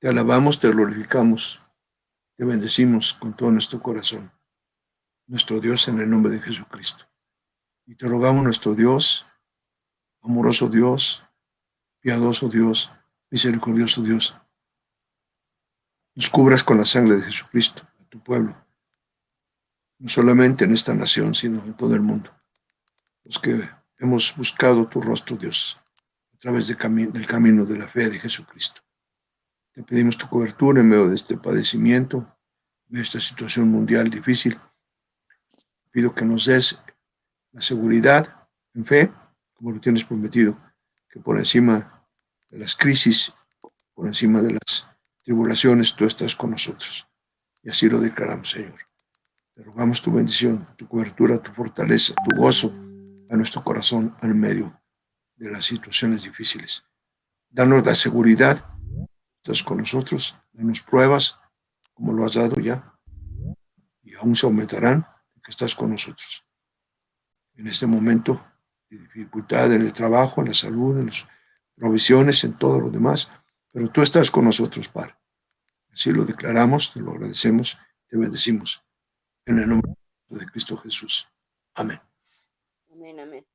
Te alabamos, te glorificamos, te bendecimos con todo nuestro corazón, nuestro Dios, en el nombre de Jesucristo. Y te rogamos, nuestro Dios, amoroso Dios, piadoso Dios, misericordioso Dios, nos cubras con la sangre de Jesucristo, a tu pueblo, no solamente en esta nación, sino en todo el mundo. Los que hemos buscado tu rostro, Dios, a través del camino de la fe de Jesucristo. Te pedimos tu cobertura en medio de este padecimiento, de esta situación mundial difícil. Pido que nos des la seguridad en fe, como lo tienes prometido, que por encima de las crisis, por encima de las tribulaciones, tú estás con nosotros. Y así lo declaramos, Señor. Te rogamos tu bendición, tu cobertura, tu fortaleza, tu gozo a nuestro corazón en medio de las situaciones difíciles. Danos la seguridad, estás con nosotros, danos pruebas, como lo has dado ya, y aún se aumentarán, que estás con nosotros. En este momento de dificultad en el trabajo, en la salud, en las provisiones, en todo lo demás, pero tú estás con nosotros, Padre. Así lo declaramos, te lo agradecemos, te bendecimos. En el nombre de Cristo Jesús. Amén. Amén, amén.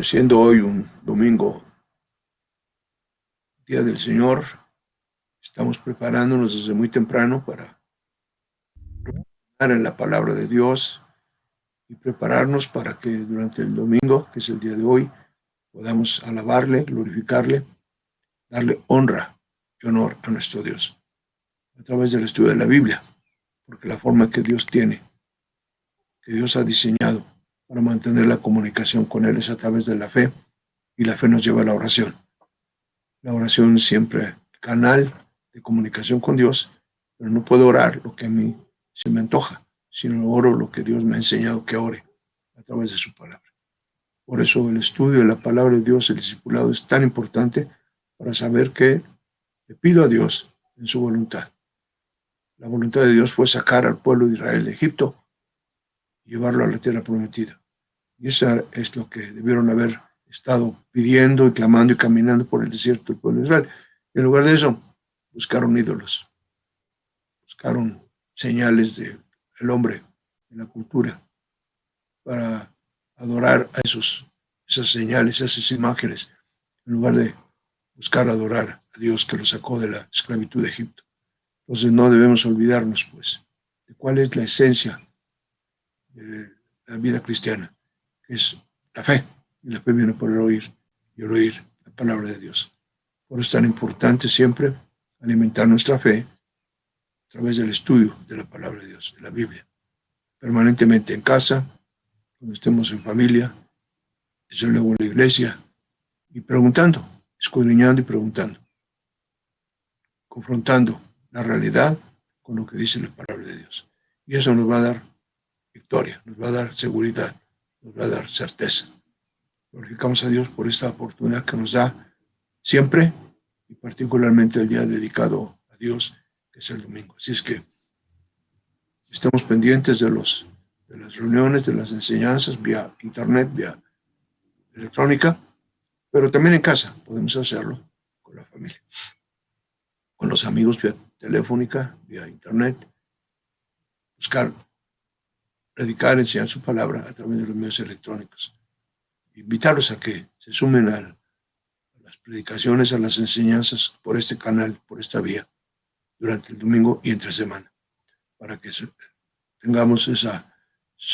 Siendo hoy un domingo, Día del Señor, estamos preparándonos desde muy temprano para reflexionar en la palabra de Dios y prepararnos para que durante el domingo, que es el día de hoy, podamos alabarle, glorificarle, darle honra y honor a nuestro Dios a través del estudio de la Biblia, porque la forma que Dios tiene, que Dios ha diseñado para mantener la comunicación con Él es a través de la fe, y la fe nos lleva a la oración. La oración es siempre canal de comunicación con Dios, pero no puedo orar lo que a mí se me antoja, sino oro lo que Dios me ha enseñado que ore a través de su palabra. Por eso el estudio de la palabra de Dios, el discipulado, es tan importante para saber que le pido a Dios en su voluntad. La voluntad de Dios fue sacar al pueblo de Israel de Egipto y llevarlo a la tierra prometida. Y eso es lo que debieron haber estado pidiendo y clamando y caminando por el desierto del pueblo de Israel. Y en lugar de eso, buscaron ídolos, buscaron señales del hombre en la cultura para adorar a esas señales, esas imágenes, en lugar de buscar adorar a Dios que los sacó de la esclavitud de Egipto. Entonces no debemos olvidarnos, pues, de cuál es la esencia de la vida cristiana, que es la fe. Y la fe viene por el oír, y el oír la palabra de Dios. Por eso es tan importante siempre alimentar nuestra fe a través del estudio de la palabra de Dios, de la Biblia. Permanentemente en casa, cuando estemos en familia, desde luego en la iglesia, y preguntando, escudriñando y preguntando, confrontando la realidad con lo que dice la palabra de Dios. Y eso nos va a dar victoria, nos va a dar seguridad, nos va a dar certeza. Glorificamos a Dios por esta oportunidad que nos da siempre y particularmente el día dedicado a Dios, que es el domingo. Así es que estemos pendientes de las reuniones, de las enseñanzas vía internet, vía electrónica, pero también en casa podemos hacerlo con la familia, con los amigos vía telefónica, vía internet, buscar, predicar, enseñar su palabra a través de los medios electrónicos. Invitarlos a que se sumen a las predicaciones, a las enseñanzas por este canal, por esta vía, durante el domingo y entre semana, para que tengamos esa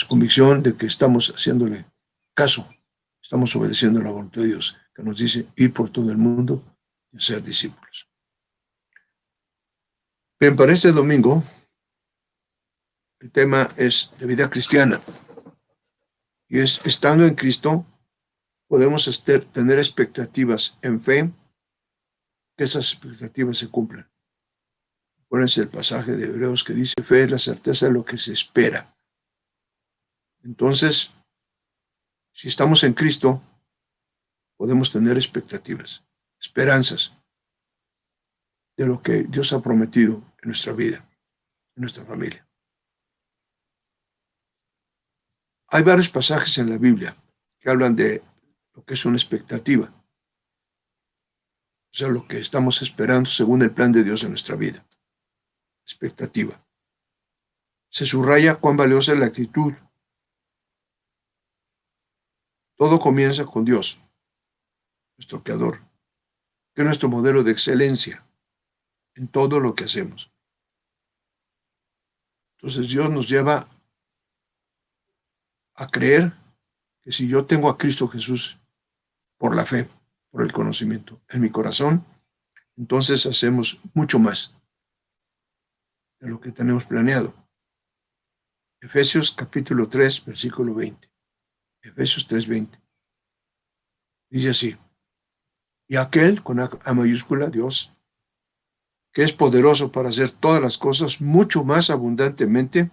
convicción de que estamos haciéndole caso, estamos obedeciendo la voluntad de Dios, que nos dice ir por todo el mundo y ser discípulos. Bien, para este domingo, el tema es de vida cristiana, y es, estando en Cristo, podemos tener expectativas en fe, que esas expectativas se cumplan. Acuérdense el pasaje de Hebreos que dice, fe es la certeza de lo que se espera. Entonces, si estamos en Cristo, podemos tener expectativas, esperanzas de lo que Dios ha prometido en nuestra vida, en nuestra familia. Hay varios pasajes en la Biblia que hablan de lo que es una expectativa, o sea, lo que estamos esperando según el plan de Dios en nuestra vida. Expectativa. Se subraya cuán valiosa es la actitud. Todo comienza con Dios, nuestro Creador, que es nuestro modelo de excelencia en todo lo que hacemos. Entonces Dios nos lleva a creer que si yo tengo a Cristo Jesús por la fe, por el conocimiento en mi corazón, entonces hacemos mucho más de lo que tenemos planeado. Efesios capítulo 3, versículo 20. Efesios 3:20. Dice así: y aquel, con A mayúscula, Dios, que es poderoso para hacer todas las cosas mucho más abundantemente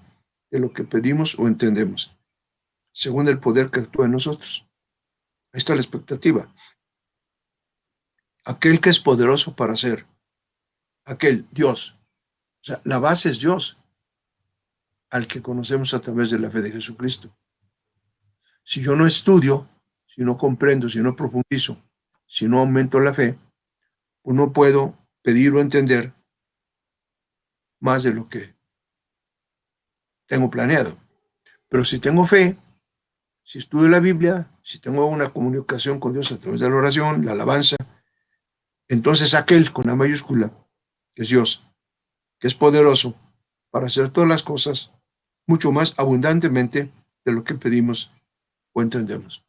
de lo que pedimos o entendemos, según el poder que actúa en nosotros. Ahí está la expectativa. Aquel que es poderoso para hacer, aquel Dios. O sea, la base es Dios, al que conocemos a través de la fe de Jesucristo. Si yo no estudio, si no comprendo, si no profundizo, si no aumento la fe, pues no puedo pedir o entender más de lo que tengo planeado. Pero si tengo fe, si estudio la Biblia, si tengo una comunicación con Dios a través de la oración, la alabanza, entonces aquel con A mayúscula, que es Dios, que es poderoso para hacer todas las cosas mucho más abundantemente de lo que pedimos o entendemos.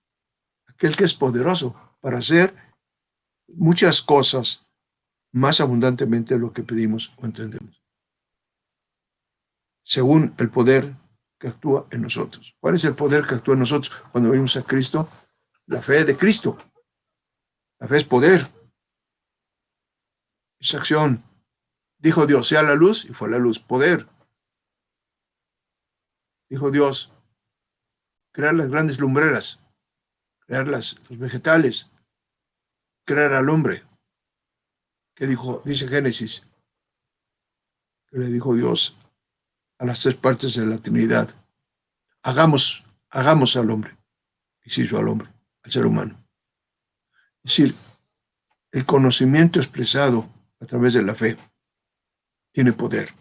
Aquel que es poderoso para hacer muchas cosas más abundantemente de lo que pedimos o entendemos, según el poder que actúa en nosotros. ¿Cuál es el poder que actúa en nosotros cuando venimos a Cristo? La fe de Cristo. La fe es poder, es acción. Dijo Dios, sea la luz, y fue la luz. Poder. Dijo Dios, crear las grandes lumbreras, crear los vegetales, crear al hombre. ¿Qué dijo? Dice Génesis, que le dijo Dios a las tres partes de la Trinidad: hagamos al hombre. Y se hizo al hombre, al ser humano. Es decir, el conocimiento expresado a través de la fe tiene poder,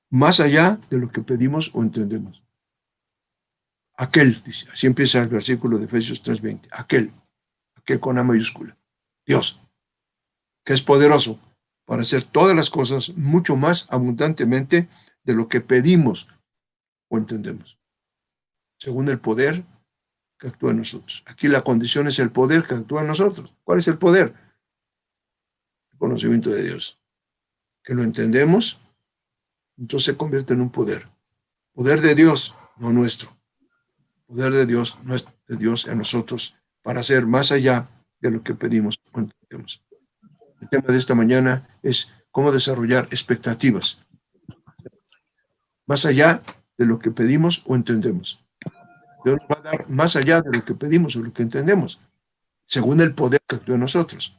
más allá de lo que pedimos o entendemos. Aquel, dice, así empieza el versículo de Efesios 3:20, aquel con A mayúscula, Dios, que es poderoso para hacer todas las cosas mucho más abundantemente de lo que pedimos o entendemos, según el poder que actúa en nosotros. Aquí la condición es el poder que actúa en nosotros. ¿Cuál es el poder? El conocimiento de Dios. Que lo entendemos, entonces se convierte en un poder. Poder de Dios, no nuestro. Poder de Dios, no es de Dios en nosotros, para hacer más allá de lo que pedimos o entendemos. El tema de esta mañana es cómo desarrollar expectativas, más allá de lo que pedimos o entendemos. Dios nos va a dar más allá de lo que pedimos o lo que entendemos, según el poder que actúa en nosotros.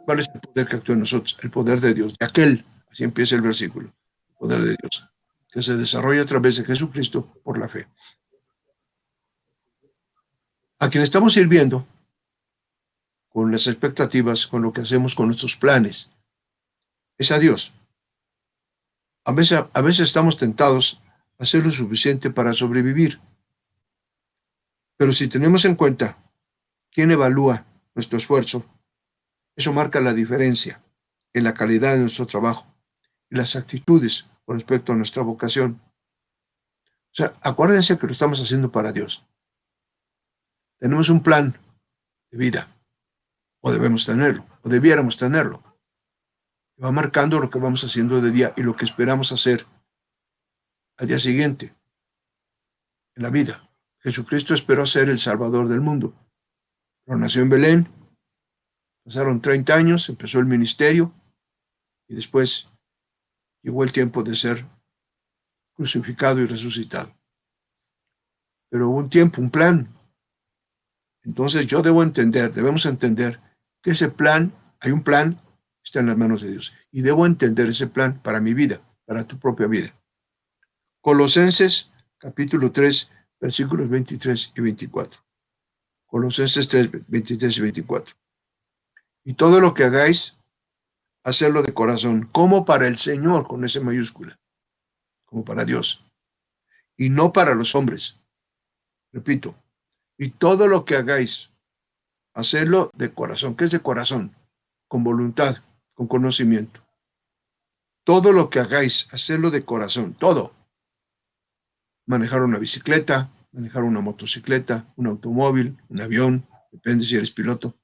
¿Cuál es el poder que actúa en nosotros? El poder de Dios, de aquel, así empieza el versículo, el poder de Dios, que se desarrolla a través de Jesucristo por la fe. A quien estamos sirviendo con las expectativas, con lo que hacemos, con nuestros planes, es a Dios. A veces estamos tentados a hacer lo suficiente para sobrevivir, pero si tenemos en cuenta quién evalúa nuestro esfuerzo, eso marca la diferencia en la calidad de nuestro trabajo y las actitudes con respecto a nuestra vocación. O sea, acuérdense que lo estamos haciendo para Dios. Tenemos un plan de vida, o debemos tenerlo, o debiéramos tenerlo. Va marcando lo que vamos haciendo de día y lo que esperamos hacer al día siguiente en la vida. Jesucristo esperó ser el Salvador del mundo. Pero nació en Belén, pasaron 30 años, empezó el ministerio y después llegó el tiempo de ser crucificado y resucitado. Pero hubo un tiempo, un plan. Entonces yo debemos entender que ese plan, hay un plan, está en las manos de Dios. Y debo entender ese plan para mi vida, para tu propia vida. Colosenses capítulo 3, versículos 23 y 24. Colosenses 3, 23 y 24. Y todo lo que hagáis, hacerlo de corazón, como para el Señor, con S mayúscula, como para Dios, y no para los hombres. Repito, y todo lo que hagáis, hacerlo de corazón. ¿Qué es de corazón? Con voluntad, con conocimiento. Todo lo que hagáis, hacerlo de corazón, todo. Manejar una bicicleta, manejar una motocicleta, un automóvil, un avión, depende si eres piloto.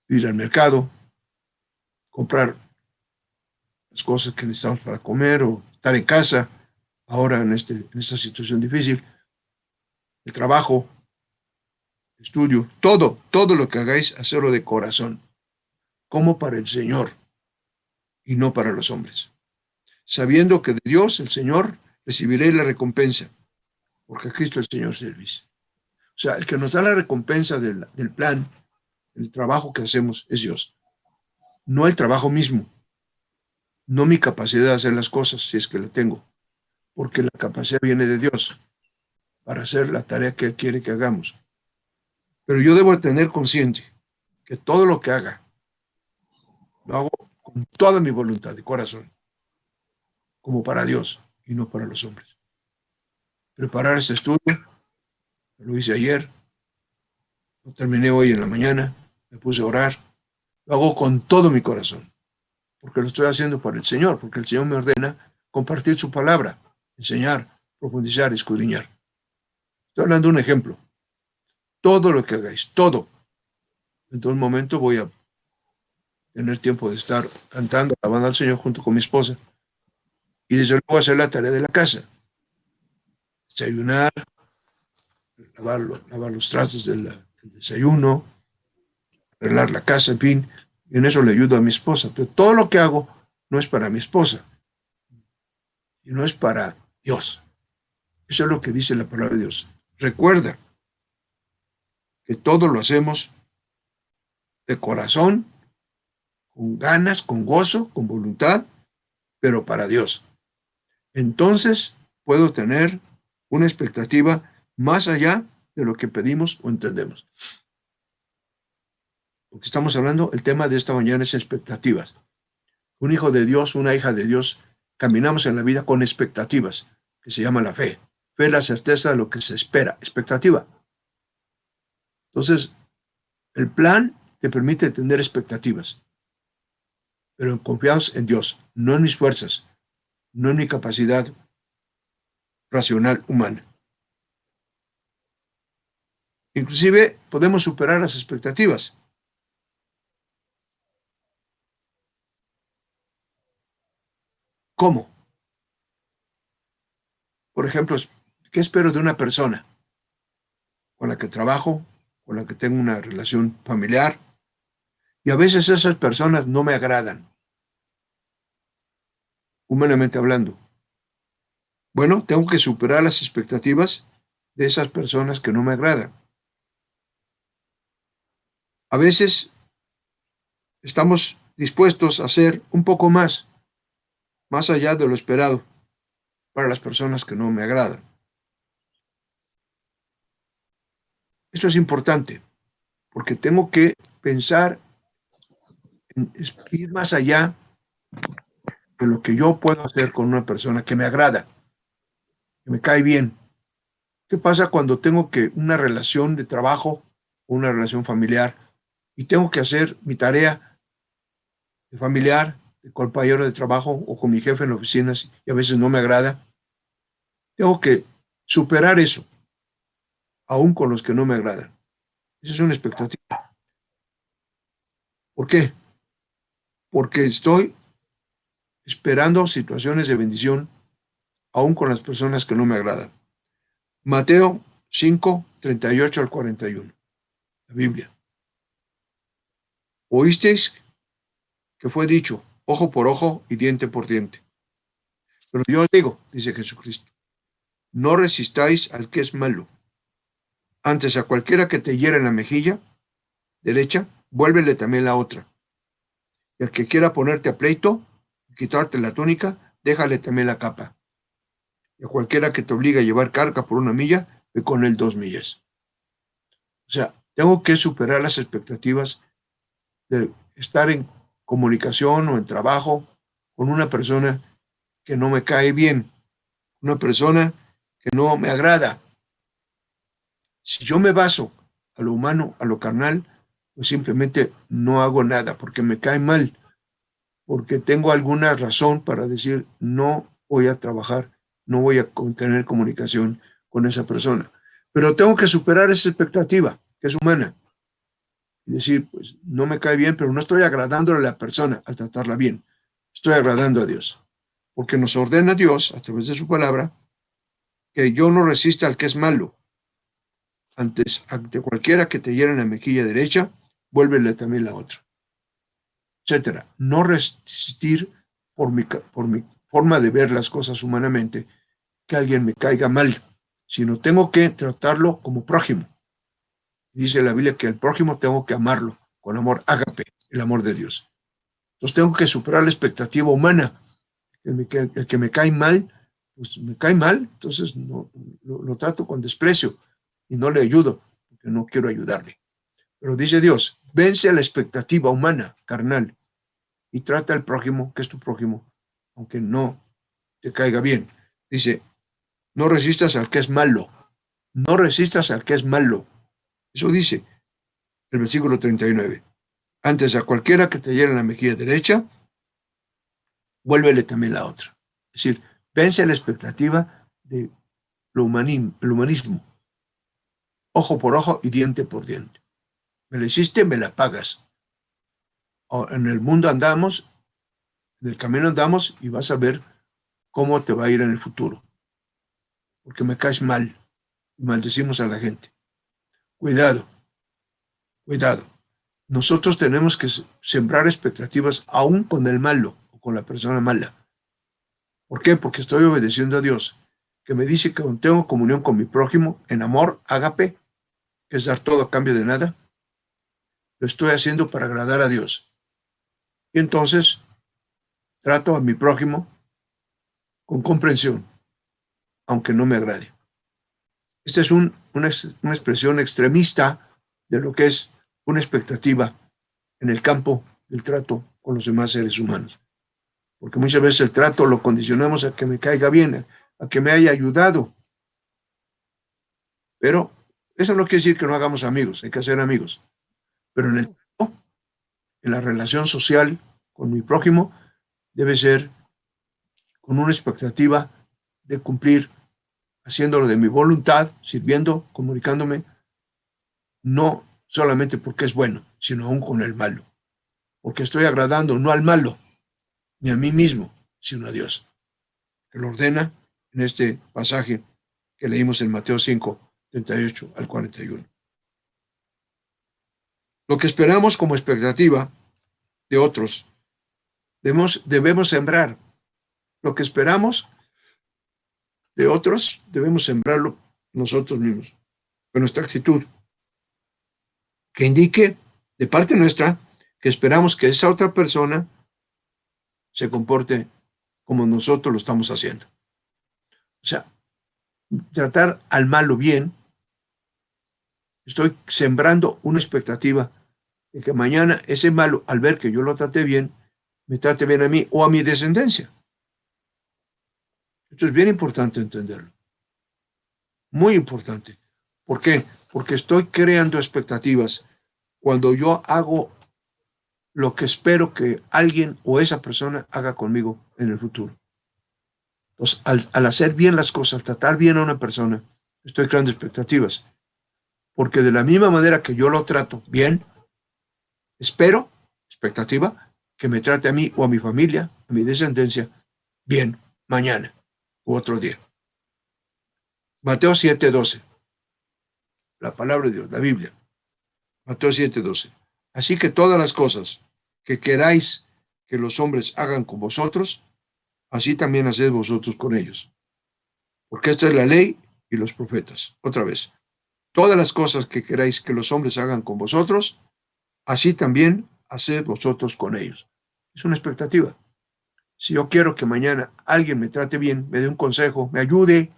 Ir al mercado, comprar las cosas que necesitamos para comer o estar en casa, ahora en esta situación difícil, el trabajo, el estudio, todo lo que hagáis, hacerlo de corazón, como para el Señor y no para los hombres, sabiendo que de Dios, el Señor, recibiréis la recompensa, porque a Cristo el Señor servís. O sea, el que nos da la recompensa del plan, el trabajo que hacemos, es Dios, no el trabajo mismo, no mi capacidad de hacer las cosas, si es que la tengo, porque la capacidad viene de Dios para hacer la tarea que Él quiere que hagamos. Pero yo debo tener consciente que todo lo que haga, lo hago con toda mi voluntad de corazón, como para Dios y no para los hombres. Preparar este estudio, lo hice ayer, lo terminé hoy en la mañana, me puse a orar, lo hago con todo mi corazón, porque lo estoy haciendo para el Señor, porque el Señor me ordena compartir su palabra, enseñar, profundizar, escudriñar. Estoy hablando de un ejemplo. Todo lo que hagáis, todo. En todo momento voy a tener tiempo de estar cantando, alabando al Señor junto con mi esposa. Y desde luego hacer la tarea de la casa. Desayunar, lavar los trastos del desayuno, arreglar la casa, en fin. Y en eso le ayudo a mi esposa. Pero todo lo que hago no es para mi esposa, y no es para Dios. Eso es lo que dice la palabra de Dios. Recuerda que todo lo hacemos de corazón, con ganas, con gozo, con voluntad, pero para Dios. Entonces puedo tener una expectativa más allá de lo que pedimos o entendemos. Porque estamos hablando, el tema de esta mañana es expectativas. Un hijo de Dios, una hija de Dios, caminamos en la vida con expectativas, que se llama la fe. Fe es la certeza de lo que se espera, expectativa. Entonces, el plan te permite tener expectativas, pero confiados en Dios, no en mis fuerzas, no en mi capacidad racional humana. Inclusive podemos superar las expectativas. ¿Cómo? Por ejemplo, ¿qué espero de una persona con la que trabajo, con la que tengo una relación familiar? Y a veces esas personas no me agradan, humanamente hablando. Bueno, tengo que superar las expectativas de esas personas que no me agradan. A veces estamos dispuestos a hacer un poco más allá de lo esperado para las personas que no me agradan. Esto es importante porque tengo que pensar en ir más allá de lo que yo puedo hacer con una persona que me agrada, que me cae bien. ¿Qué pasa cuando tengo que una relación de trabajo o una relación familiar y tengo que hacer mi tarea de familiar, de compañero de trabajo o con mi jefe en la oficina y a veces no me agrada? Tengo que superar eso, aún con los que no me agradan. Esa es una expectativa. ¿Por qué? Porque estoy esperando situaciones de bendición aún con las personas que no me agradan. Mateo 5, 38 al 41. La Biblia. Oísteis que fue dicho, ojo por ojo y diente por diente. Pero yo os digo, dice Jesucristo, no resistáis al que es malo. Antes a cualquiera que te hiera en la mejilla derecha, vuélvele también la otra. Y al que quiera ponerte a pleito, quitarte la túnica, déjale también la capa. Y a cualquiera que te obligue a llevar carga por 1 milla, ve con él 2 millas. O sea, tengo que superar las expectativas de estar en comunicación o en trabajo con una persona que no me cae bien, una persona que no me agrada. Si yo me baso a lo humano, a lo carnal, pues simplemente no hago nada porque me cae mal, porque tengo alguna razón para decir no voy a trabajar, no voy a tener comunicación con esa persona. Pero tengo que superar esa expectativa, que es humana, y decir, pues no me cae bien, pero no estoy agradándole a la persona al tratarla bien, estoy agradando a Dios, porque nos ordena Dios a través de su palabra que yo no resista al que es malo. Ante cualquiera que te hiera en la mejilla derecha, vuélvele también la otra, etcétera. No resistir por mi forma de ver las cosas humanamente, que alguien me caiga mal, sino tengo que tratarlo como prójimo. Dice la Biblia que al prójimo tengo que amarlo con amor ágape, el amor de Dios. Entonces tengo que superar la expectativa humana. El que me cae mal, pues me cae mal, entonces no, lo trato con desprecio y no le ayudo, porque no quiero ayudarle. Pero dice Dios, vence a la expectativa humana, carnal, y trata al prójimo, que es tu prójimo, aunque no te caiga bien. Dice, no resistas al que es malo, no resistas al que es malo. Eso dice el versículo 39. Antes a cualquiera que te hiera en la mejilla derecha, vuélvele también la otra. Es decir, vence la expectativa de el humanismo, ojo por ojo y diente por diente. Me la hiciste, me la pagas. En el mundo andamos, en el camino andamos y vas a ver cómo te va a ir en el futuro, porque me caes mal y maldecimos a la gente. Cuidado, cuidado. Nosotros tenemos que sembrar expectativas aún con el malo o con la persona mala. ¿Por qué? Porque estoy obedeciendo a Dios, que me dice que cuando tengo comunión con mi prójimo en amor, ágape, que es dar todo a cambio de nada, lo estoy haciendo para agradar a Dios. Y entonces trato a mi prójimo con comprensión, aunque no me agrade. Esta es una expresión extremista de lo que es una expectativa en el campo del trato con los demás seres humanos. Porque muchas veces el trato lo condicionamos a que me caiga bien, a que me haya ayudado. Pero eso no quiere decir que no hagamos amigos, hay que hacer amigos. Pero en la relación social con mi prójimo, debe ser con una expectativa de cumplir, haciéndolo de mi voluntad, sirviendo, comunicándome, no solamente porque es bueno, sino aún con el malo. Porque estoy agradando no al malo, ni a mí mismo, sino a Dios, que lo ordena en este pasaje que leímos en Mateo 5, 38 al 41. Lo que esperamos como expectativa de otros, debemos sembrar. Lo que esperamos de otros, debemos sembrarlo nosotros mismos, con nuestra actitud, que indique de parte nuestra que esperamos que esa otra persona se comporte como nosotros lo estamos haciendo. O sea, tratar al malo bien, estoy sembrando una expectativa de que mañana ese malo, al ver que yo lo trate bien, me trate bien a mí o a mi descendencia. Esto es bien importante entenderlo. Muy importante. ¿Por qué? Porque estoy creando expectativas cuando yo hago lo que espero que alguien o esa persona haga conmigo en el futuro. Entonces, al hacer bien las cosas, al tratar bien a una persona, estoy creando expectativas. Porque de la misma manera que yo lo trato bien, espero, expectativa, que me trate a mí o a mi familia, a mi descendencia, bien mañana u otro día. Mateo 7:12, la palabra de Dios, la Biblia. Mateo 7:12. Así que todas las cosas que queráis que los hombres hagan con vosotros, así también haced vosotros con ellos. Porque esta es la ley y los profetas. Otra vez, todas las cosas que queráis que los hombres hagan con vosotros, así también haced vosotros con ellos. Es una expectativa. Si yo quiero que mañana alguien me trate bien, me dé un consejo, me ayude,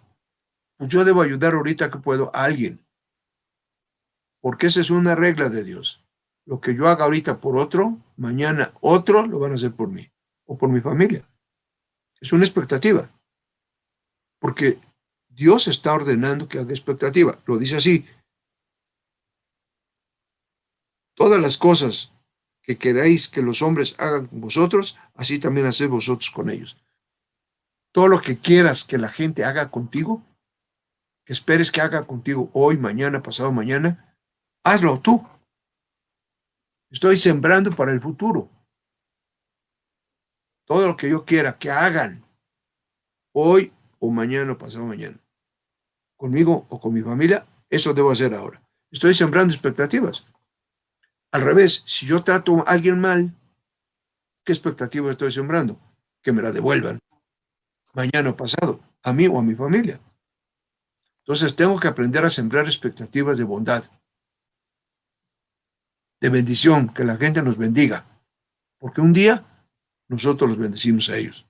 pues yo debo ayudar ahorita que puedo a alguien, porque esa es una regla de Dios. Lo que yo haga ahorita por otro, mañana otro lo van a hacer por mí o por mi familia. Es una expectativa, porque Dios está ordenando que haga expectativa. Lo dice así: todas las cosas que queráis que los hombres hagan con vosotros, así también haced vosotros con ellos. Todo lo que quieras que la gente haga contigo, que esperes que haga contigo hoy, mañana, pasado mañana, hazlo tú. Estoy sembrando para el futuro. Todo lo que yo quiera que hagan hoy o mañana o pasado mañana, conmigo o con mi familia, eso debo hacer ahora. Estoy sembrando expectativas. Al revés, si yo trato a alguien mal, ¿qué expectativa estoy sembrando? Que me la devuelvan mañana o pasado, a mí o a mi familia. Entonces tengo que aprender a sembrar expectativas de bondad, de bendición, que la gente nos bendiga, porque un día nosotros los bendecimos a ellos,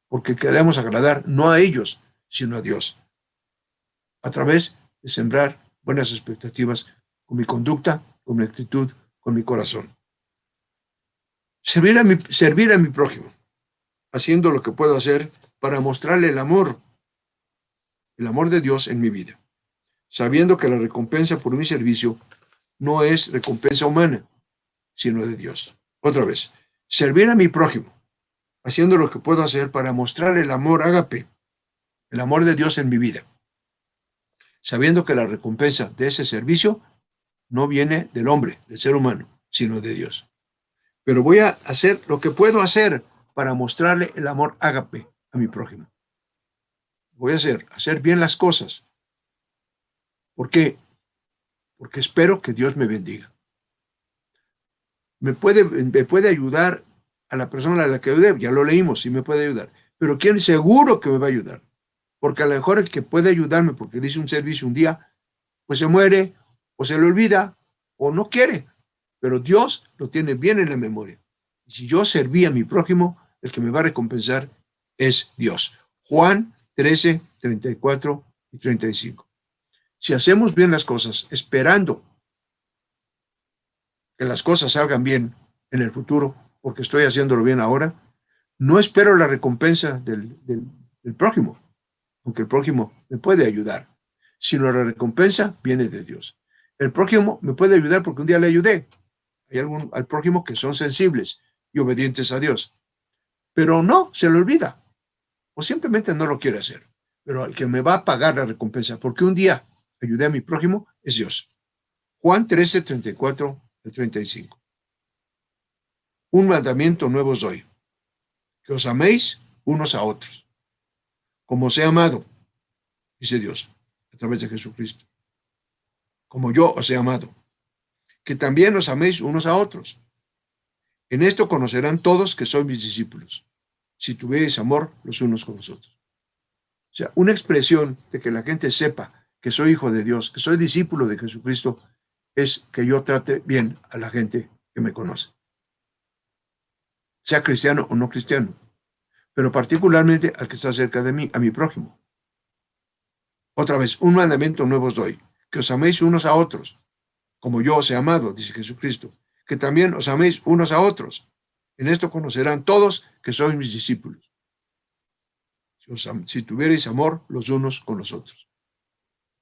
porque queremos agradar no a ellos, sino a Dios, a través de sembrar buenas expectativas con mi conducta, con mi actitud, con mi corazón. Servir a mi prójimo, haciendo lo que puedo hacer para mostrarle el amor de Dios en mi vida, sabiendo que la recompensa por mi servicio no es recompensa humana, sino de Dios. Otra vez, servir a mi prójimo, haciendo lo que puedo hacer para mostrarle el amor ágape, el amor de Dios en mi vida, sabiendo que la recompensa de ese servicio no viene del hombre, del ser humano, sino de Dios. Pero voy a hacer lo que puedo hacer para mostrarle el amor ágape a mi prójimo. Voy a hacer bien las cosas. ¿Por qué? Porque espero que Dios me bendiga. Me puede ayudar a la persona a la que ayudé, ya lo leímos, sí me puede ayudar. Pero ¿quién seguro que me va a ayudar? Porque a lo mejor el que puede ayudarme porque le hice un servicio un día, pues se muere, o se le olvida, o no quiere. Pero Dios lo tiene bien en la memoria. Y si yo serví a mi prójimo, el que me va a recompensar es Dios. Juan 13, 34 y 35. Si hacemos bien las cosas, esperando que las cosas salgan bien en el futuro, porque estoy haciéndolo bien ahora, no espero la recompensa del prójimo, aunque el prójimo me puede ayudar, sino la recompensa viene de Dios. El prójimo me puede ayudar porque un día le ayudé. Hay al prójimo que son sensibles y obedientes a Dios, pero no, se le olvida o simplemente no lo quiere hacer. Pero el que me va a pagar la recompensa porque un día ayudé a mi prójimo es Dios. Juan 13, 34 al 35. Un mandamiento nuevo os doy, que os améis unos a otros, como os he amado, dice Dios, a través de Jesucristo, como yo os he amado, que también os améis unos a otros. En esto conocerán todos que sois mis discípulos, si tuvierais amor los unos con los otros. O sea, una expresión de que la gente sepa que soy hijo de Dios, que soy discípulo de Jesucristo, es que yo trate bien a la gente que me conoce, sea cristiano o no cristiano, pero particularmente al que está cerca de mí, a mi prójimo. Otra vez, un mandamiento nuevo os doy, que os améis unos a otros, como yo os he amado, dice Jesucristo, que también os améis unos a otros. En esto conocerán todos que sois mis discípulos, si tuvierais amor los unos con los otros.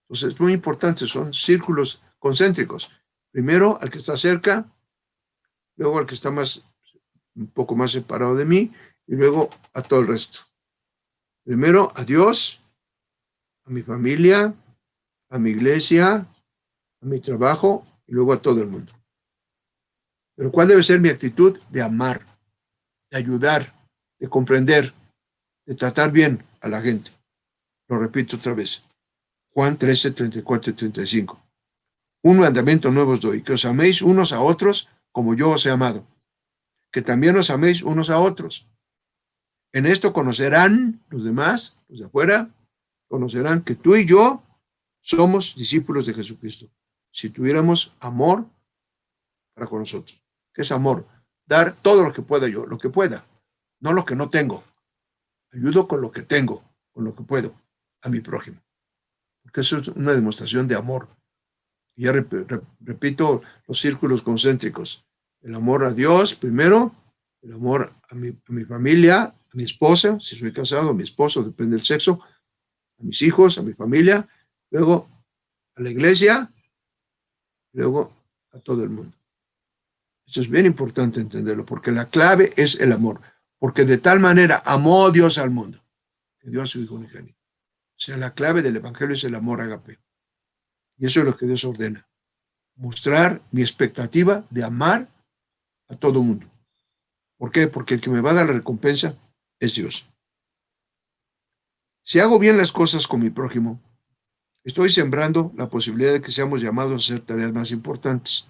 Entonces es muy importante, son círculos concéntricos. Primero al que está cerca, luego al que está un poco más separado de mí, y luego a todo el resto. Primero a Dios, a mi familia, a mi iglesia, a mi trabajo, y luego a todo el mundo. Pero ¿cuál debe ser mi actitud? De amar, de ayudar, de comprender, de tratar bien a la gente. Lo repito otra vez. Juan 13, 34 y 35. Un mandamiento nuevo os doy, que os améis unos a otros como yo os he amado, que también os améis unos a otros. En esto conocerán los demás, los de afuera, conocerán que tú y yo somos discípulos de Jesucristo. Si tuviéramos amor para con nosotros. ¿Qué es amor? Dar todo lo que pueda yo, lo que pueda, no lo que no tengo, Ayudo con lo que tengo, con lo que puedo, a mi prójimo. Porque eso es una demostración de amor. Y ya repito los círculos concéntricos. El amor a Dios primero, el amor a mi familia, a mi esposa, si soy casado, a mi esposo, depende del sexo, a mis hijos, a mi familia, luego a la iglesia, luego a todo el mundo. Eso es bien importante entenderlo, porque la clave es el amor. Porque de tal manera amó Dios al mundo, que dio a su Hijo unigénito. O sea, la clave del Evangelio es el amor ágape. Y eso es lo que Dios ordena. Mostrar mi expectativa de amar a todo el mundo. ¿Por qué? Porque el que me va a dar la recompensa es Dios. Si hago bien las cosas con mi prójimo, estoy sembrando la posibilidad de que seamos llamados a hacer tareas más importantes.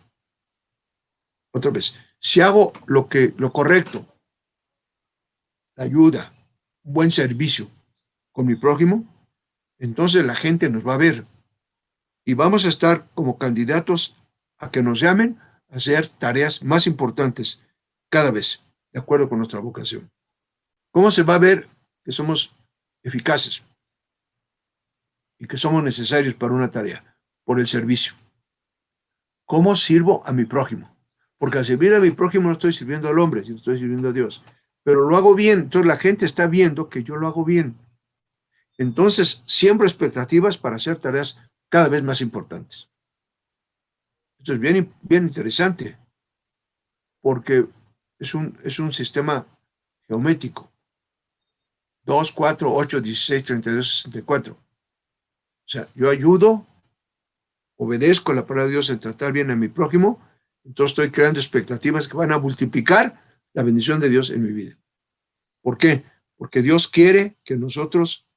Otra vez, si hago lo correcto, la ayuda, un buen servicio con mi prójimo, entonces la gente nos va a ver y vamos a estar como candidatos a que nos llamen a hacer tareas más importantes cada vez, de acuerdo con nuestra vocación. ¿Cómo se va a ver que somos eficaces y que somos necesarios para una tarea? Por el servicio. ¿Cómo sirvo a mi prójimo? Porque al servir a mi prójimo no estoy sirviendo al hombre, sino estoy sirviendo a Dios. Pero lo hago bien, entonces la gente está viendo que yo lo hago bien. Entonces siembro expectativas para hacer tareas cada vez más importantes. Esto es bien, bien interesante, porque es un sistema geométrico. 2, 4, 8, 16, 32, 64. O sea, yo ayudo, obedezco la palabra de Dios en tratar bien a mi prójimo, entonces estoy creando expectativas que van a multiplicar la bendición de Dios en mi vida. ¿Por qué? Porque Dios quiere que nosotros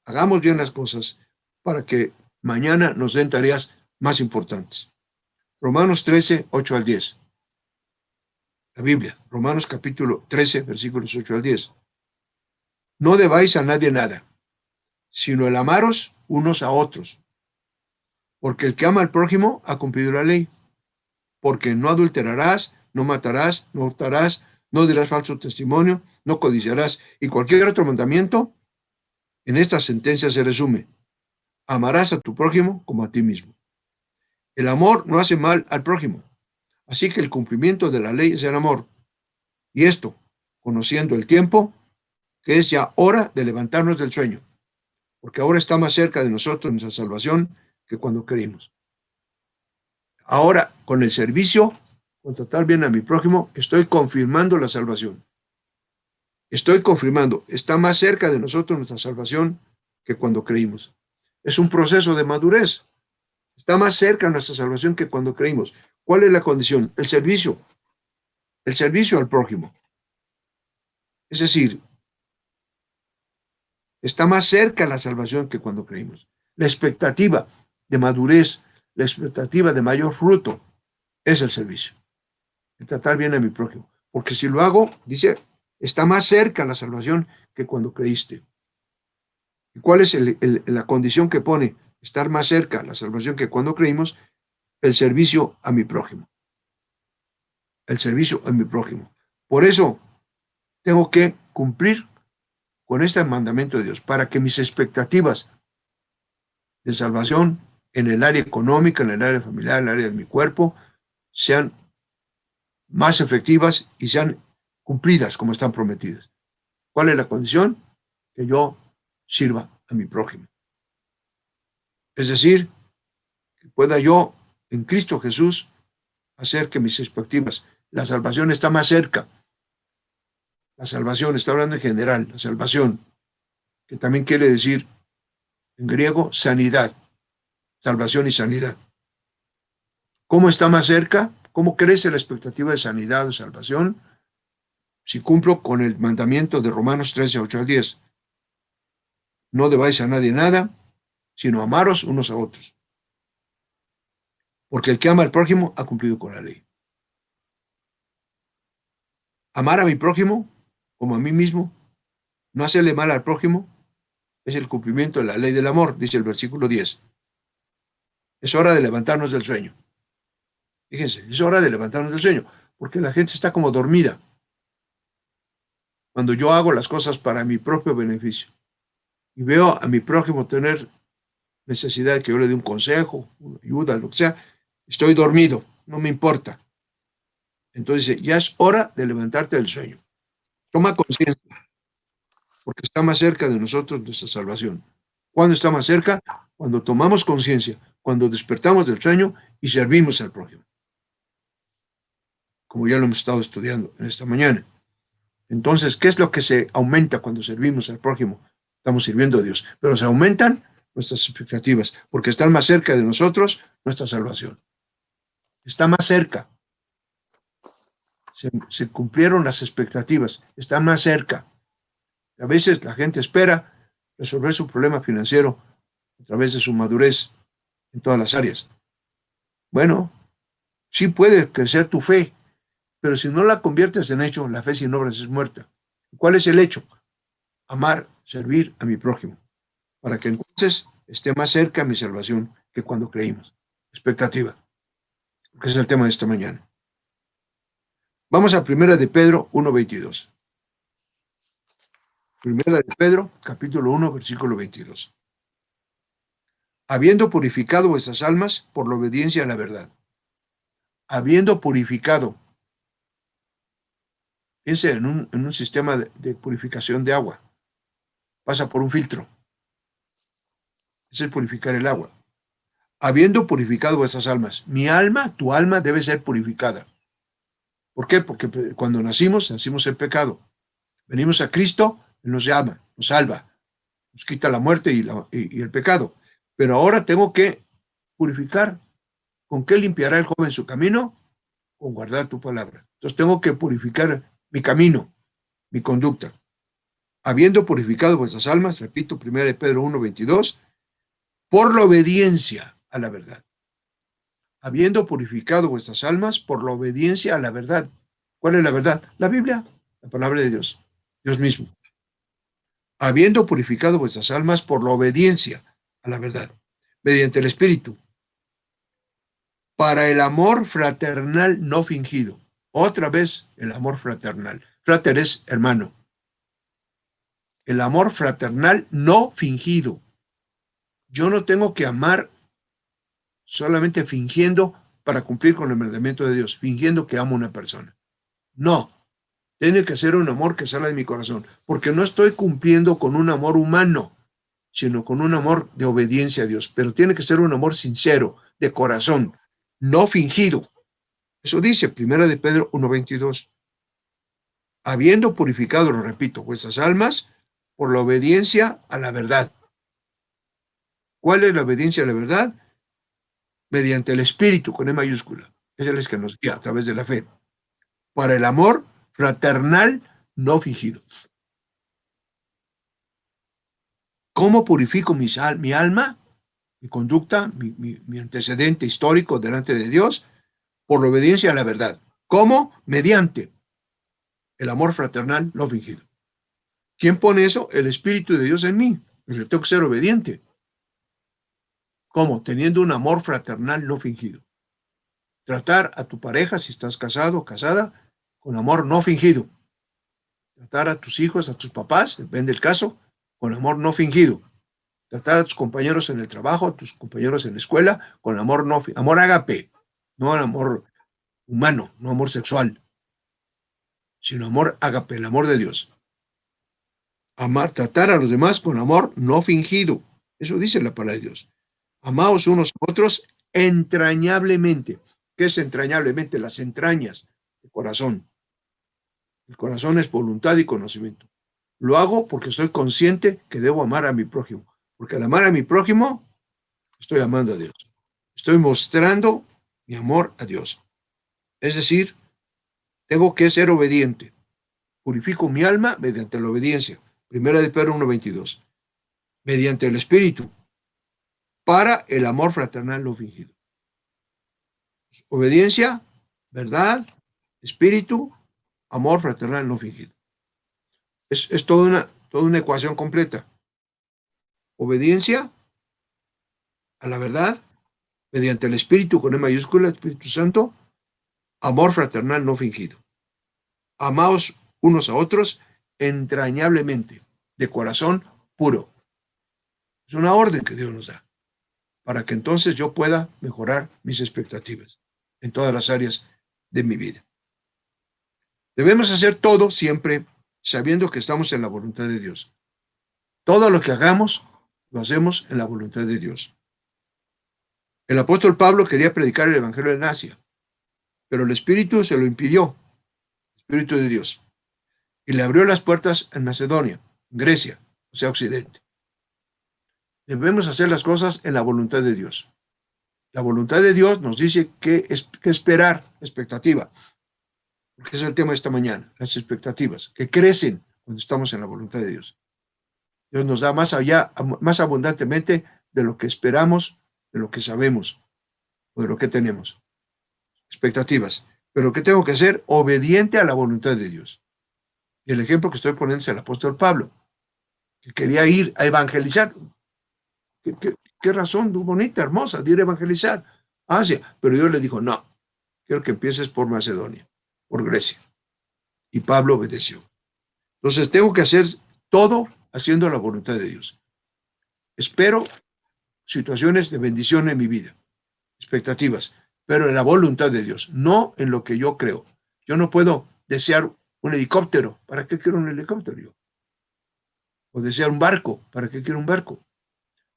hagamos bien las cosas para que mañana nos den tareas más importantes. Romanos 13, 8 al 10. La Biblia, Romanos capítulo 13, versículos 8 al 10. No debáis a nadie nada, sino el amaros unos a otros, porque el que ama al prójimo ha cumplido la ley. Porque no adulterarás, no matarás, no hurtarás, no dirás falso testimonio, no codiciarás. Y cualquier otro mandamiento, en esta sentencia se resume: amarás a tu prójimo como a ti mismo. El amor no hace mal al prójimo, así que el cumplimiento de la ley es el amor. Y esto, conociendo el tiempo, que es ya hora de levantarnos del sueño, porque ahora está más cerca de nosotros nuestra salvación que cuando creímos. Ahora, con el servicio, con tratar bien a mi prójimo, estoy confirmando la salvación. Estoy confirmando, está más cerca de nosotros nuestra salvación que cuando creímos. Es un proceso de madurez. Está más cerca nuestra salvación que cuando creímos. ¿Cuál es la condición? El servicio al prójimo. Es decir, está más cerca la salvación que cuando creímos. La expectativa de madurez, la expectativa de mayor fruto es el servicio. De tratar bien a mi prójimo. Porque si lo hago, dice, está más cerca la salvación que cuando creíste. ¿Y cuál es la condición que pone estar más cerca la salvación que cuando creímos? El servicio a mi prójimo. El servicio a mi prójimo. Por eso tengo que cumplir con este mandamiento de Dios, para que mis expectativas de salvación en el área económica, en el área familiar, en el área de mi cuerpo, sean más efectivas y sean cumplidas como están prometidas. ¿Cuál es la condición? Que yo sirva a mi prójimo. Es decir, que pueda yo, en Cristo Jesús, hacer que mis expectativas, la salvación está más cerca. La salvación, está hablando en general, la salvación, que también quiere decir en griego sanidad, salvación y sanidad. ¿Cómo está más cerca? ¿Cómo crece la expectativa de sanidad o salvación? Si cumplo con el mandamiento de Romanos 13, 8 al 10. No debáis a nadie nada, sino amaros unos a otros. Porque el que ama al prójimo ha cumplido con la ley. Amar a mi prójimo como a mí mismo, no hacerle mal al prójimo, es el cumplimiento de la ley del amor, dice el versículo 10. Es hora de levantarnos del sueño. Fíjense, es hora de levantarnos del sueño, porque la gente está como dormida. cuando yo hago las cosas para mi propio beneficio y veo a mi prójimo tener necesidad de que yo le dé un consejo, una ayuda, lo que sea, estoy dormido, no me importa. Entonces ya es hora de levantarte del sueño. Toma conciencia, porque está más cerca de nosotros nuestra salvación. ¿Cuándo está más cerca? Cuando tomamos conciencia, cuando despertamos del sueño y servimos al prójimo, como ya lo hemos estado estudiando en esta mañana. Entonces, ¿qué es lo que se aumenta cuando servimos al prójimo? Estamos sirviendo a Dios, pero se aumentan nuestras expectativas, porque están más cerca de nosotros nuestra salvación. Está más cerca. Se cumplieron las expectativas, está más cerca. A veces la gente espera resolver su problema financiero a través de su madurez en todas las áreas. Bueno, sí puede crecer tu fe, pero si no la conviertes en hecho, la fe sin obras es muerta. ¿Cuál es el hecho? Amar, servir a mi prójimo, para que entonces esté más cerca mi salvación que cuando creímos. Expectativa, que es el tema de esta mañana. Vamos a Primera de Pedro 1:22. Primera de Pedro, capítulo 1, versículo 22. Habiendo purificado vuestras almas por la obediencia a la verdad. Habiendo purificado. Piense en un sistema de purificación de agua. Pasa por un filtro. Ese es purificar el agua. Habiendo purificado vuestras almas. Mi alma, tu alma debe ser purificada. ¿Por qué? Porque cuando nacimos en pecado. Venimos a Cristo, Él nos llama, nos salva, nos quita la muerte y el pecado. Pero ahora tengo que purificar. ¿Con qué limpiará el joven su camino? Con guardar tu palabra. Entonces tengo que purificar mi camino, mi conducta. Habiendo purificado vuestras almas, repito, 1 Pedro 1:22, por la obediencia a la verdad. Habiendo purificado vuestras almas por la obediencia a la verdad. ¿Cuál es la verdad? La Biblia, la palabra de Dios, Dios mismo. Habiendo purificado vuestras almas por la obediencia a la verdad, mediante el Espíritu, para el amor fraternal no fingido. Otra vez el amor fraternal. Frater es hermano. El amor fraternal no fingido. Yo no tengo que amar solamente fingiendo para cumplir con el mandamiento de Dios, fingiendo que amo a una persona. No, tiene que ser un amor que sale de mi corazón, porque no estoy cumpliendo con un amor humano, sino con un amor de obediencia a Dios. Pero tiene que ser un amor sincero, de corazón, no fingido. Eso dice 1 de Pedro 1:22. Habiendo purificado, lo repito, vuestras almas por la obediencia a la verdad. ¿Cuál es la obediencia a la verdad? Mediante el Espíritu, con E mayúscula. Es el que nos guía a través de la fe. Para el amor fraternal no fingido. ¿Cómo purifico mi alma, mi conducta, mi antecedente histórico delante de Dios? Por la obediencia a la verdad. ¿Cómo? Mediante el amor fraternal no fingido. ¿Quién pone eso? El Espíritu de Dios en mí. Pues yo tengo que ser obediente. ¿Cómo? Teniendo un amor fraternal no fingido. Tratar a tu pareja, si estás casado o casada, con amor no fingido. Tratar a tus hijos, a tus papás, depende del caso, con amor no fingido. Tratar a tus compañeros en el trabajo, a tus compañeros en la escuela, con amor no fingido. Amor ágape, no amor humano, no amor sexual, sino amor ágape, el amor de Dios. Amar, tratar a los demás con amor no fingido. Eso dice la palabra de Dios. Amaos unos a otros entrañablemente. ¿Qué es entrañablemente? Las entrañas del corazón. El corazón es voluntad y conocimiento. Lo hago porque estoy consciente que debo amar a mi prójimo. Porque al amar a mi prójimo, estoy amando a Dios. Estoy mostrando mi amor a Dios. Es decir, tengo que ser obediente. Purifico mi alma mediante la obediencia. Primera de Pedro 1:22. Mediante el Espíritu. Para el amor fraternal no fingido. Obediencia, verdad, espíritu, amor fraternal no fingido. Es toda una ecuación completa. Obediencia a la verdad, mediante el Espíritu, con E mayúscula, Espíritu Santo, amor fraternal no fingido. Amaos unos a otros entrañablemente, de corazón puro. Es una orden que Dios nos da para que entonces yo pueda mejorar mis expectativas en todas las áreas de mi vida. Debemos hacer todo siempre sabiendo que estamos en la voluntad de Dios. Todo lo que hagamos, lo hacemos en la voluntad de Dios. El apóstol Pablo quería predicar el evangelio en Asia, pero el Espíritu se lo impidió, el Espíritu de Dios, y le abrió las puertas en Macedonia, Grecia, o sea, Occidente. Debemos hacer las cosas en la voluntad de Dios. La voluntad de Dios nos dice que esperar, expectativa, porque es el tema de esta mañana, las expectativas, que crecen cuando estamos en la voluntad de Dios. Dios nos da más allá, más abundantemente de lo que esperamos, de lo que sabemos o de lo que tenemos. Expectativas. Pero ¿qué tengo que hacer? Obediente a la voluntad de Dios. Y el ejemplo que estoy poniendo es el apóstol Pablo, que quería ir a evangelizar. ¿Qué razón bonita, hermosa, de ir a evangelizar a Asia? Pero Dios le dijo, no, quiero que empieces por Macedonia, por Grecia. Y Pablo obedeció. Entonces tengo que hacer todo haciendo la voluntad de Dios. Espero situaciones de bendición en mi vida, expectativas, pero en la voluntad de Dios, no en lo que yo creo. Yo no puedo desear un helicóptero. ¿Para qué quiero un helicóptero yo? O desear un barco. ¿Para qué quiero un barco?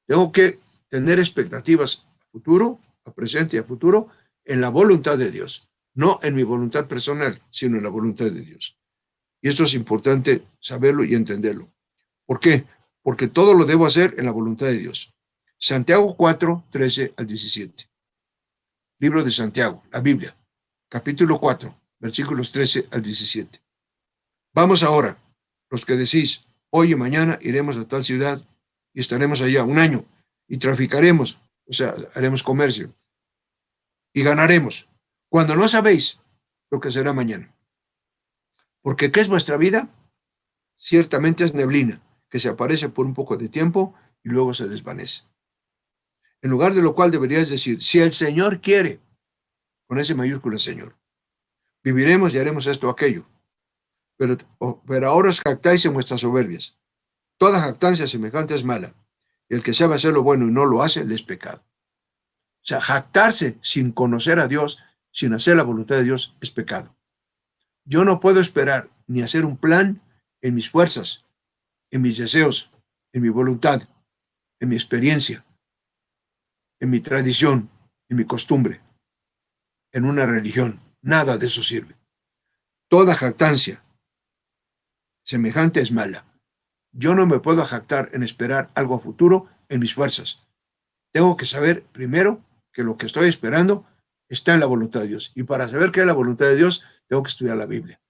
Tengo que tener expectativas a futuro, a presente y a futuro, en la voluntad de Dios, no en mi voluntad personal, sino en la voluntad de Dios. Y esto es importante saberlo y entenderlo. ¿Por qué? Porque todo lo debo hacer en la voluntad de Dios. Santiago 4, 13 al 17. Libro de Santiago, la Biblia, capítulo 4, versículos 13 al 17. Vamos ahora, los que decís, hoy y mañana iremos a tal ciudad y estaremos allá un año y traficaremos, o sea, haremos comercio y ganaremos, cuando no sabéis lo que será mañana. Porque ¿qué es vuestra vida? Ciertamente es neblina, que se aparece por un poco de tiempo y luego se desvanece. En lugar de lo cual deberías decir, si el Señor quiere, con ese mayúscula Señor, viviremos y haremos esto o aquello. Pero ahora os jactáis en vuestras soberbias. Toda jactancia semejante es mala. Y el que sabe hacer lo bueno y no lo hace, le es pecado. O sea, jactarse sin conocer a Dios, sin hacer la voluntad de Dios, es pecado. Yo no puedo esperar ni hacer un plan en mis fuerzas, en mis deseos, en mi voluntad, en mi experiencia, en mi tradición, en mi costumbre, en una religión. Nada de eso sirve. Toda jactancia semejante es mala. Yo no me puedo jactar en esperar algo a futuro en mis fuerzas. Tengo que saber primero que lo que estoy esperando está en la voluntad de Dios. Y para saber qué es la voluntad de Dios, tengo que estudiar la Biblia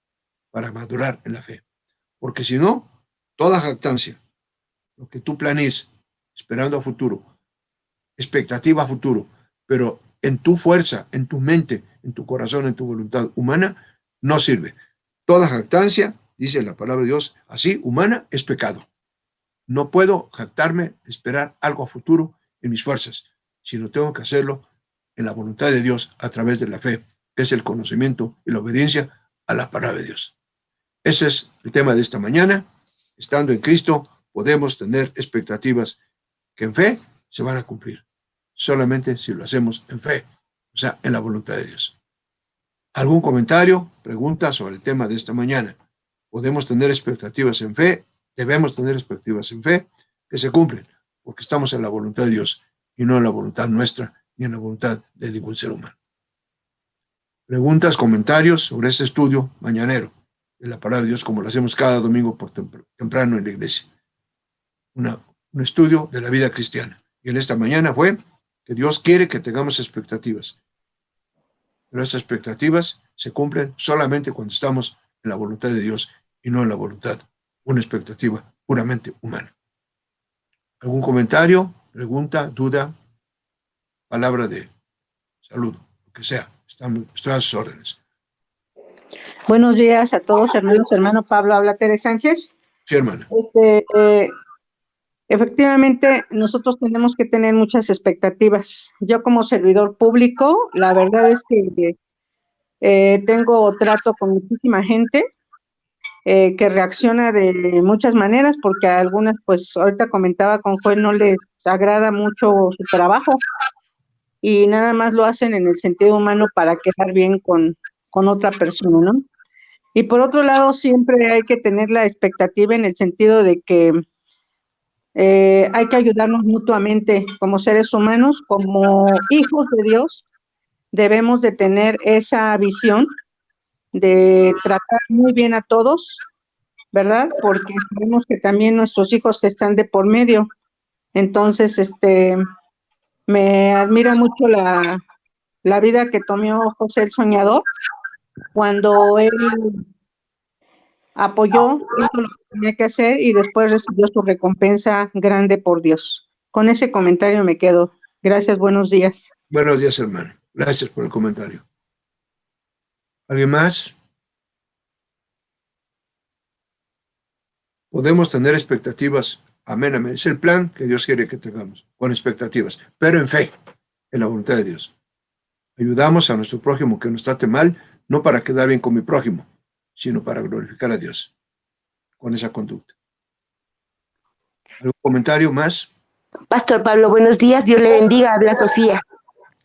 para madurar en la fe. Porque si no, toda jactancia, lo que tú planees, esperando a futuro, expectativa a futuro, pero en tu fuerza, en tu mente, en tu corazón, en tu voluntad humana, no sirve. Toda jactancia, dice la palabra de Dios, así, humana, es pecado. No puedo jactarme de esperar algo a futuro en mis fuerzas, sino tengo que hacerlo en la voluntad de Dios a través de la fe, que es el conocimiento y la obediencia a la palabra de Dios. Ese es el tema de esta mañana. Estando en Cristo, podemos tener expectativas que en fe se van a cumplir, solamente si lo hacemos en fe, o sea, en la voluntad de Dios. ¿Algún comentario, pregunta sobre el tema de esta mañana? Podemos tener expectativas en fe, debemos tener expectativas en fe que se cumplen, porque estamos en la voluntad de Dios y no en la voluntad nuestra ni en la voluntad de ningún ser humano. Preguntas, comentarios sobre este estudio mañanero de la palabra de Dios, como lo hacemos cada domingo por temprano en la iglesia. Un estudio de la vida cristiana. Y en esta mañana fue que Dios quiere que tengamos expectativas. Pero esas expectativas se cumplen solamente cuando estamos en la voluntad de Dios y no en la voluntad, una expectativa puramente humana. ¿Algún comentario, pregunta, duda, palabra de saludo, lo que sea? Estoy a sus órdenes. Buenos días a todos, hermanos. Hermano Pablo, habla Tere Sánchez. Sí, hermana. Efectivamente, nosotros tenemos que tener muchas expectativas. Yo como servidor público, la verdad es que tengo trato con muchísima gente. que reacciona de muchas maneras, porque a algunas, pues ahorita comentaba con Joel, no les agrada mucho su trabajo y nada más lo hacen en el sentido humano para quedar bien con otra persona, ¿no? Y por otro lado, siempre hay que tener la expectativa en el sentido de que hay que ayudarnos mutuamente como seres humanos, como hijos de Dios, debemos de tener esa visión de tratar muy bien a todos, ¿verdad? Porque sabemos que también nuestros hijos están de por medio. Entonces, me admira mucho la vida que tomó José el Soñador cuando él apoyó, hizo lo que tenía que hacer y después recibió su recompensa grande por Dios. Con ese comentario me quedo. Gracias, buenos días. Buenos días, hermano. Gracias por el comentario. ¿Alguien más? Podemos tener expectativas. Amén, amén. Es el plan que Dios quiere que tengamos, con expectativas, pero en fe, en la voluntad de Dios. Ayudamos a nuestro prójimo que nos trate mal, no para quedar bien con mi prójimo, sino para glorificar a Dios con esa conducta. ¿Algún comentario más? Pastor Pablo, buenos días, Dios le bendiga, habla Sofía.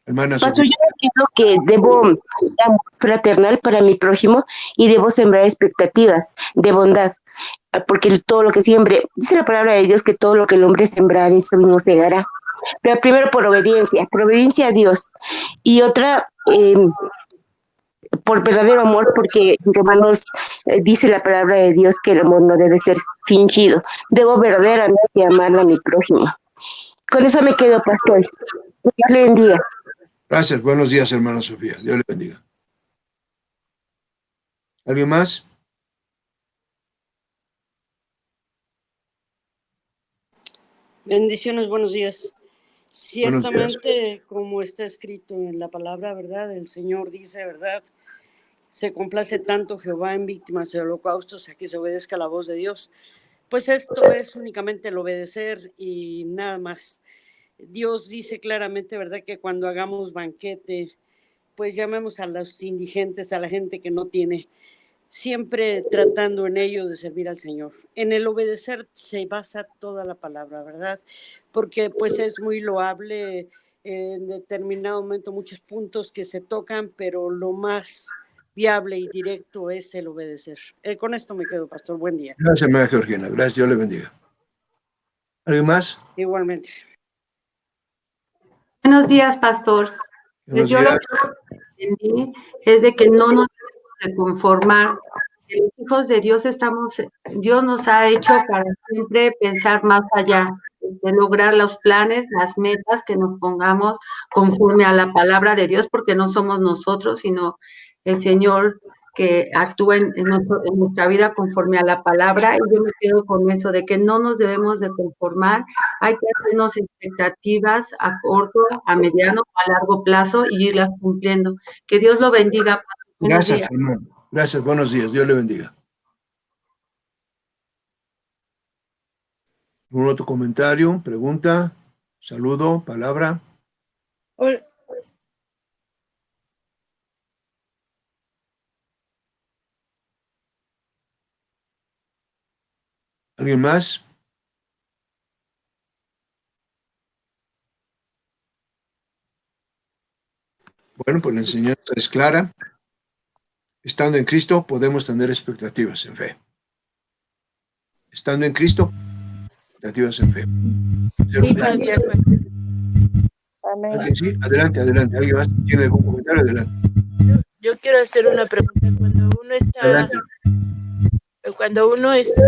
Hermana Pastor, Sofía. yo entiendo que debo tener amor fraternal para mi prójimo y debo sembrar expectativas de bondad, porque todo lo que siembre, dice la palabra de Dios que todo lo que el hombre sembrar, esto mismo segará. Pero primero por obediencia a Dios. Y otra, por verdadero amor, porque en Romanos dice la palabra de Dios que el amor no debe ser fingido. Debo verdaderamente amar a mi prójimo. Con eso me quedo, pastor. Dios le bendiga. Gracias, buenos días, hermana Sofía. Dios le bendiga. ¿Alguien más? Bendiciones, buenos días. Buenos días. Ciertamente, como está escrito en la palabra, ¿verdad? El Señor dice, ¿verdad? Se complace tanto Jehová en víctimas de holocaustos a que se obedezca la voz de Dios. Pues esto es únicamente el obedecer y nada más. Dios dice claramente, ¿verdad? Que cuando hagamos banquete, pues llamemos a los indigentes, a la gente que no tiene, siempre tratando en ello de servir al Señor. En el obedecer se basa toda la palabra, ¿verdad? Porque pues es muy loable en determinado momento muchos puntos que se tocan, pero lo más viable y directo es el obedecer. Con esto me quedo, pastor. Buen día. Gracias, hermana Georgina. Gracias, Dios le bendiga. ¿Alguien más? Igualmente. Buenos días, pastor. Buenos Yo lo días. que entendí es de que no nos debemos de conformar. Que los hijos de Dios Dios nos ha hecho para siempre pensar más allá, de lograr los planes, las metas que nos pongamos conforme a la palabra de Dios, porque no somos nosotros, sino el Señor que actúa en nuestra vida conforme a la palabra. Y yo me quedo con eso, de que no nos debemos de conformar. Hay que hacernos expectativas a corto, a mediano, a largo plazo y irlas cumpliendo. Que Dios lo bendiga. Buenos Gracias, días. hermano. Gracias, buenos días. Dios le bendiga. ¿Algún otro comentario, pregunta, saludo, palabra? Hola. ¿Alguien más? Bueno, pues la enseñanza es clara. Estando en Cristo podemos tener expectativas en fe. Estando en Cristo, expectativas en fe. Sí, pastor. ¿Alguien? Sí, adelante, adelante. ¿Alguien más tiene algún comentario? Adelante. Yo quiero hacer una pregunta. Adelante. Cuando uno está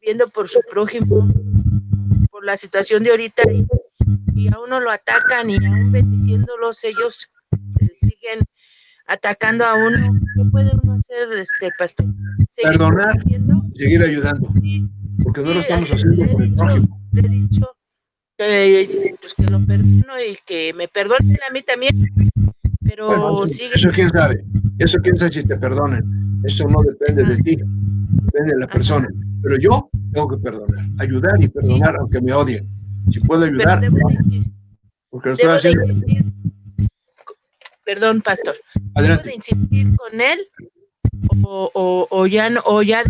viendo por su prójimo, por la situación de ahorita, y a uno lo atacan y aún bendiciéndolos, ellos siguen atacando a uno, ¿qué puede uno hacer, pastor? Perdonar, seguir ayudando, Sí, porque no lo sí, estamos haciendo por el prójimo. le he dicho pues que lo perdono y que me perdonen a mí también, pero Bueno, sigue. eso quién sabe. Eso quién sabe si te perdonen. Eso no depende de ti, depende de la persona. Pero yo tengo que perdonar, ayudar y perdonar, Sí. aunque me odien. Si puedo Pero ayudar, debo de insistir, porque lo estoy haciendo. perdón, pastor, debo Adelante. de insistir con él o ya no, o ya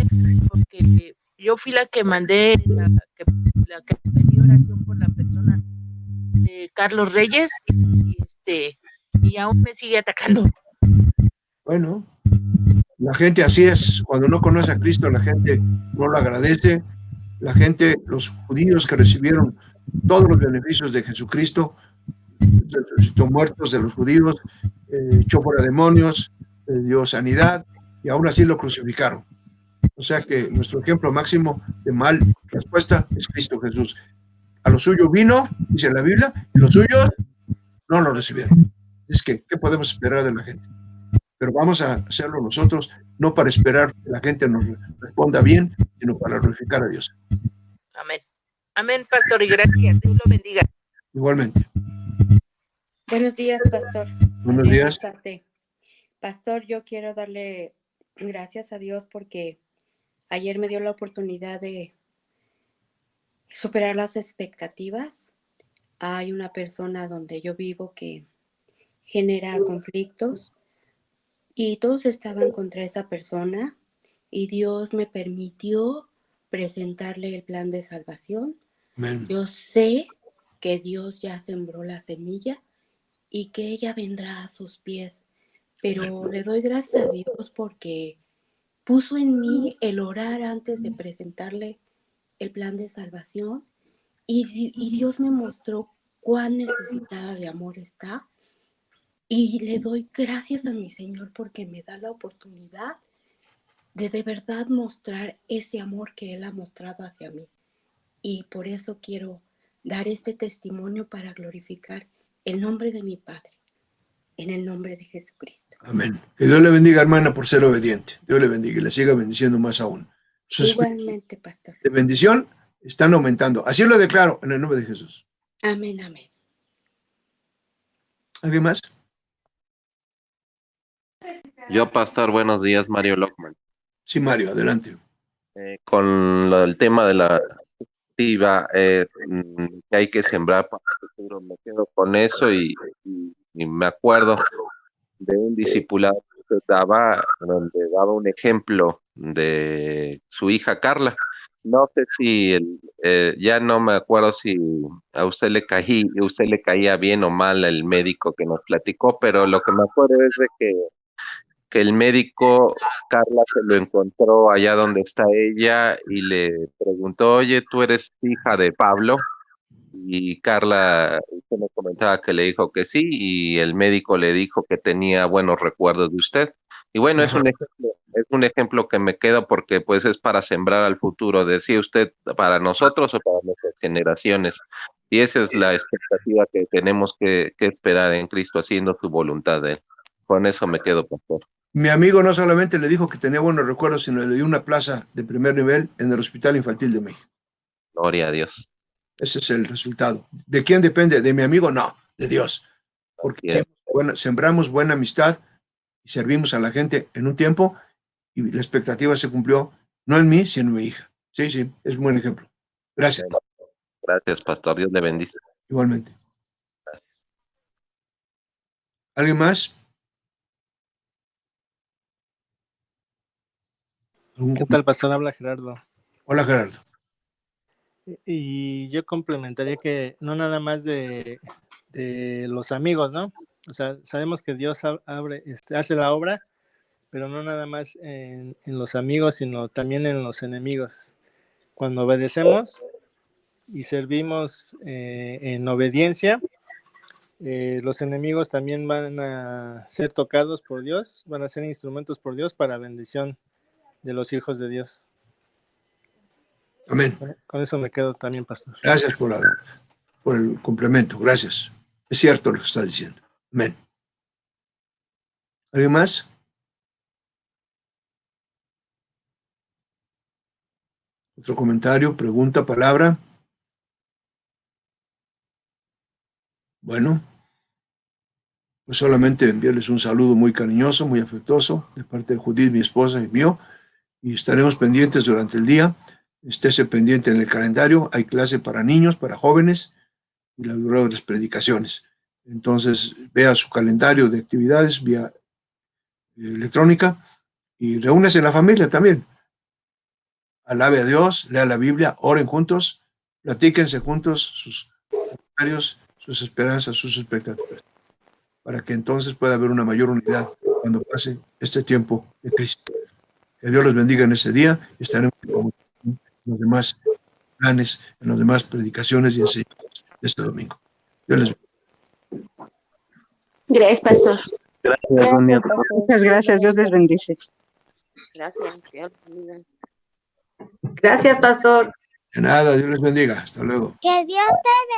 porque yo fui la que mandé la que pedí oración por la persona de Carlos Reyes y aún me sigue atacando. Bueno, la gente así es. Cuando no conoce a Cristo, la gente no lo agradece. La gente, los judíos que recibieron todos los beneficios de Jesucristo, resucitó muertos de los judíos, echó fuera demonios, dio sanidad, y aún así lo crucificaron. O sea que nuestro ejemplo máximo de mal respuesta es Cristo Jesús. A lo suyo vino, dice la Biblia, y los suyos no lo recibieron. Es que, ¿qué podemos esperar de la gente? Pero vamos a hacerlo nosotros, no para esperar que la gente nos responda bien, sino para glorificar a Dios. Amén. Amén, pastor, y gracias. Dios lo bendiga. Igualmente. Buenos días, pastor. Buenos Adriana días. Arce. Pastor, yo quiero darle gracias a Dios porque ayer me dio la oportunidad de superar las expectativas. Hay una persona donde yo vivo que genera conflictos y todos estaban contra esa persona y Dios me permitió presentarle el plan de salvación. Amén. Yo sé que Dios ya sembró la semilla y que ella vendrá a sus pies, pero le doy gracias a Dios porque puso en mí el orar antes de presentarle el plan de salvación y Dios me mostró cuán necesitada de amor está y le doy gracias a mi Señor porque me da la oportunidad de verdad mostrar ese amor que Él ha mostrado hacia mí y por eso quiero dar este testimonio para glorificar el nombre de mi Padre, en el nombre de Jesucristo. Amén. Que Dios le bendiga, hermana, por ser obediente. Dios le bendiga y le siga bendiciendo más aún. Sus Igualmente, pastor. de bendición están aumentando. Así lo declaro en el nombre de Jesús. Amén, amén. ¿Alguien más? Yo, pastor, buenos días, Mario Lockman. Sí, Mario, adelante. Con el tema de la activa, que hay que sembrar para el futuro, me quedo con eso y me acuerdo de un discipulado que daba, donde daba un ejemplo de su hija Carla. No sé si, ya no me acuerdo si a usted le caía bien o mal el médico que nos platicó, pero lo que me acuerdo es de que el médico, Carla, se lo encontró allá donde está ella y le preguntó, oye, ¿tú eres hija de Pablo? Y Carla, usted me comentaba que le dijo que sí, y el médico le dijo que tenía buenos recuerdos de usted. Y bueno, es un ejemplo que me queda porque pues es para sembrar al futuro, decía usted, para nosotros o para nuestras generaciones. Y esa es la expectativa que tenemos que esperar en Cristo, haciendo su voluntad de Él. Con eso me quedo, pastor. Mi amigo no solamente le dijo que tenía buenos recuerdos, sino le dio una plaza de primer nivel en el Hospital Infantil de México. Gloria a Dios. Ese es el resultado. ¿De quién depende? ¿De mi amigo? No, de Dios. Porque sembramos buena amistad y servimos a la gente en un tiempo y la expectativa se cumplió, no en mí, sino en mi hija. Sí, sí, es un buen ejemplo. Gracias. Gracias, pastor. Dios le bendice. Igualmente. ¿Alguien más? ¿Qué tal, pastor? Habla Gerardo. Hola, Gerardo. Y yo complementaría que no nada más de los amigos, ¿no? O sea, sabemos que Dios hace la obra, pero no nada más en los amigos, sino también en los enemigos. Cuando obedecemos y servimos en obediencia, los enemigos también van a ser tocados por Dios, van a ser instrumentos por Dios para bendición de los hijos de Dios. Amén. Con eso me quedo también, pastor. Gracias por el complemento. Gracias. Es cierto lo que está diciendo. Amén. ¿Alguien más? ¿Otro comentario, pregunta, palabra? Bueno, pues solamente enviarles un saludo muy cariñoso, muy afectuoso de parte de Judith, mi esposa y mío, y estaremos pendientes durante el día. Estése pendiente en el calendario. Hay clase para niños, para jóvenes y las predicaciones. Entonces, vea su calendario de actividades vía electrónica Y reúnese en la familia también. Alabe a Dios, lea la Biblia, oren juntos, platíquense juntos sus comentarios, sus esperanzas, sus expectativas, para que entonces pueda haber una mayor unidad cuando pase este tiempo de crisis. Que Dios los bendiga en este día y estaremos en los demás planes, en las demás predicaciones y enseñanzas de este domingo. Dios les bendiga. Gracias, pastor. Gracias, buen día. Muchas gracias, Dios les bendice. Gracias. Dios los bendiga. Gracias, pastor. De nada, Dios les bendiga. Hasta luego. Que Dios te